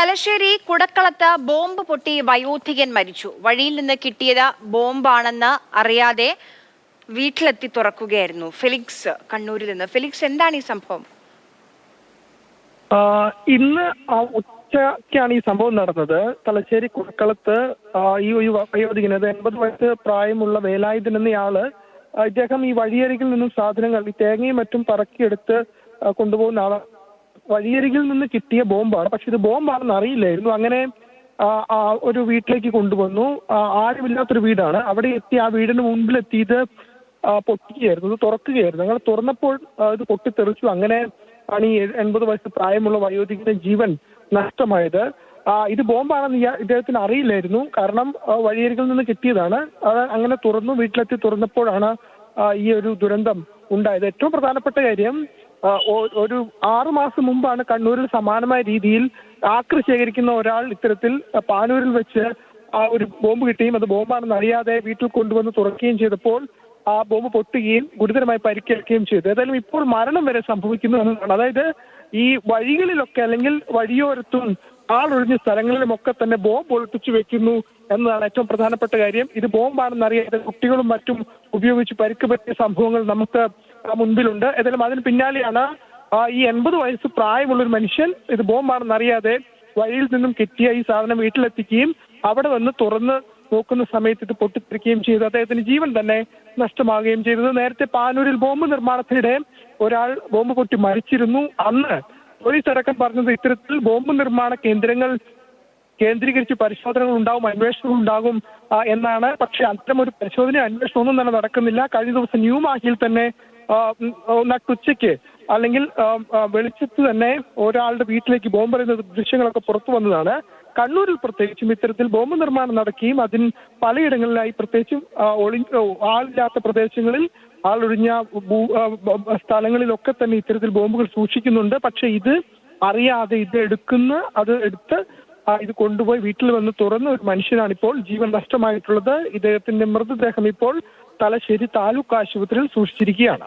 Thalassery കുടക്കളത്ത് bomb പൊട്ടി വയോധികൻ മരിച്ചു. വഴിയിൽ നിന്ന് കിട്ടിയത് ബോംബാണെന്ന് അറിയാതെ വീട്ടിലെത്തി തുറക്കുകയായിരുന്നു. ഫെലിക്സ് കണ്ണൂരിൽ നിന്ന്. ഫെലിക്സ്, എന്താണ് ഈ സംഭവം? ഇന്ന് ഉച്ചയ്ക്കാണ് ഈ സംഭവം നടന്നത്. തലശ്ശേരി കുടക്കളത്ത് ഈ വയോധികൻ, 80 വയസ്സ് പ്രായമുള്ള വേലായുധൻ എന്നയാള്, ഇദ്ദേഹം ഈ വഴിയരികിൽ നിന്നും സാധനങ്ങൾ, ഈ തേങ്ങയും മറ്റും പറക്കിയെടുത്ത് കൊണ്ടുപോകുന്ന ആളാണ്. വഴിയരികിൽ നിന്ന് കിട്ടിയ ബോംബാണ്, പക്ഷെ ഇത് ബോംബാണെന്ന് അറിയില്ലായിരുന്നു. അങ്ങനെ ഒരു വീട്ടിലേക്ക് കൊണ്ടുവന്നു. ആരുമില്ലാത്തൊരു വീടാണ്. അവിടെ എത്തി ആ വീടിന് മുൻപിലെത്തിയത് പൊട്ടിക്കുകയായിരുന്നു, ഇത് തുറക്കുകയായിരുന്നു. അങ്ങനെ തുറന്നപ്പോൾ ഇത് പൊട്ടിത്തെറിച്ചു. അങ്ങനെ ആണ് ഈ 80 വയസ്സ് പ്രായമുള്ള വയോധികന്റെ ജീവൻ നഷ്ടമായത്. ഇത് ബോംബാണെന്ന് ഇദ്ദേഹത്തിന് അറിയില്ലായിരുന്നു. കാരണം വഴിയരികിൽ നിന്ന് കിട്ടിയതാണ്. അത് അങ്ങനെ തുറന്നു, വീട്ടിലെത്തി തുറന്നപ്പോഴാണ് ഈ ഒരു ദുരന്തം ഉണ്ടായത്. ഏറ്റവും പ്രധാനപ്പെട്ട കാര്യം, ഒരു 6 മാസം മുമ്പാണ് കണ്ണൂരിൽ സമാനമായ രീതിയിൽ ആക്രി ശേഖരിക്കുന്ന ഒരാൾ ഇത്തരത്തിൽ പാനൂരിൽ വെച്ച് ഒരു ബോംബ് കിട്ടുകയും അത് ബോംബാണെന്ന് അറിയാതെ വീട്ടിൽ കൊണ്ടുവന്ന് തുറക്കുകയും ചെയ്തപ്പോൾ ആ ബോംബ് പൊട്ടുകയും ഗുരുതരമായി പരിക്കേൽക്കുകയും ചെയ്തു. ഏതായാലും ഇപ്പോൾ മരണം വരെ സംഭവിക്കുന്നു എന്നതാണ്. അതായത് ഈ വഴികളിലൊക്കെ, അല്ലെങ്കിൽ വഴിയോരത്തും ആളൊഴിഞ്ഞ സ്ഥലങ്ങളിലുമൊക്കെ തന്നെ ബോംബ് ഒളിപ്പിച്ചു വെക്കുന്നു എന്നതാണ് ഏറ്റവും പ്രധാനപ്പെട്ട കാര്യം. ഇത് ബോംബാണെന്ന് അറിയാതെ കുട്ടികളും മറ്റും ഉപയോഗിച്ച് പരിക്ക് പറ്റിയ സംഭവങ്ങൾ നമുക്ക് മുൻപിലുണ്ട്. ഏതായാലും അതിന് പിന്നാലെയാണ് ഈ 80 വയസ്സ് പ്രായമുള്ളൊരു മനുഷ്യൻ ഇത് ബോംബാണെന്ന് അറിയാതെ വഴിയിൽ നിന്നും കിട്ടിയ ഈ സാധനം വീട്ടിലെത്തിക്കുകയും അവിടെ വന്ന് തുറന്ന് നോക്കുന്ന സമയത്ത് ഇത് പൊട്ടിത്തെറിക്കുകയും ചെയ്തു. അദ്ദേഹത്തിന് ജീവൻ തന്നെ നഷ്ടമാവുകയും ചെയ്തത്. നേരത്തെ പാനൂരിൽ ബോംബ് നിർമ്മാണത്തിനിടെ ഒരാൾ ബോംബ് പൊട്ടി മരിച്ചിരുന്നു. അന്ന് പോലീസ് അടക്കം പറഞ്ഞത് ഇത്തരത്തിൽ ബോംബ് നിർമ്മാണ കേന്ദ്രങ്ങൾ കേന്ദ്രീകരിച്ച് പരിശോധനകൾ ഉണ്ടാവും, അന്വേഷണങ്ങൾ ഉണ്ടാകും എന്നാണ്. പക്ഷെ അത്തരം ഒരു പരിശോധന, അന്വേഷണം ഒന്നും തന്നെ നടക്കുന്നില്ല. കഴിഞ്ഞ ദിവസം ന്യൂമാഹിയിൽ തന്നെ നട്ടുച്ചയ്ക്ക്, അല്ലെങ്കിൽ വെളിച്ചത്ത് തന്നെ ഒരാളുടെ വീട്ടിലേക്ക് ബോംബ് എറിയുന്ന ദൃശ്യങ്ങളൊക്കെ പുറത്തു വന്നതാണ്. കണ്ണൂരിൽ പ്രത്യേകിച്ചും ഇത്തരത്തിൽ ബോംബ് നിർമ്മാണം നടക്കുകയും അതിന് പലയിടങ്ങളിലായി, പ്രത്യേകിച്ചും ആളില്ലാത്ത പ്രദേശങ്ങളിൽ, ആളൊഴിഞ്ഞ സ്ഥലങ്ങളിലൊക്കെ തന്നെ ഇത്തരത്തിൽ ബോംബുകൾ സൂക്ഷിക്കുന്നുണ്ട്. പക്ഷെ ഇത് അറിയാതെ ഇത് എടുത്ത് ഇത് കൊണ്ടുപോയി വീട്ടിൽ വന്ന് തുറന്ന ഒരു മനുഷ്യനാണ് ഇപ്പോൾ ജീവൻ നഷ്ടമായിട്ടുള്ളത്. ഇദ്ദേഹത്തിന്റെ മൃതദേഹം ഇപ്പോൾ തലശ്ശേരി താലൂക്ക് ആശുപത്രിയിൽ സൂക്ഷിച്ചിരിക്കുകയാണ്.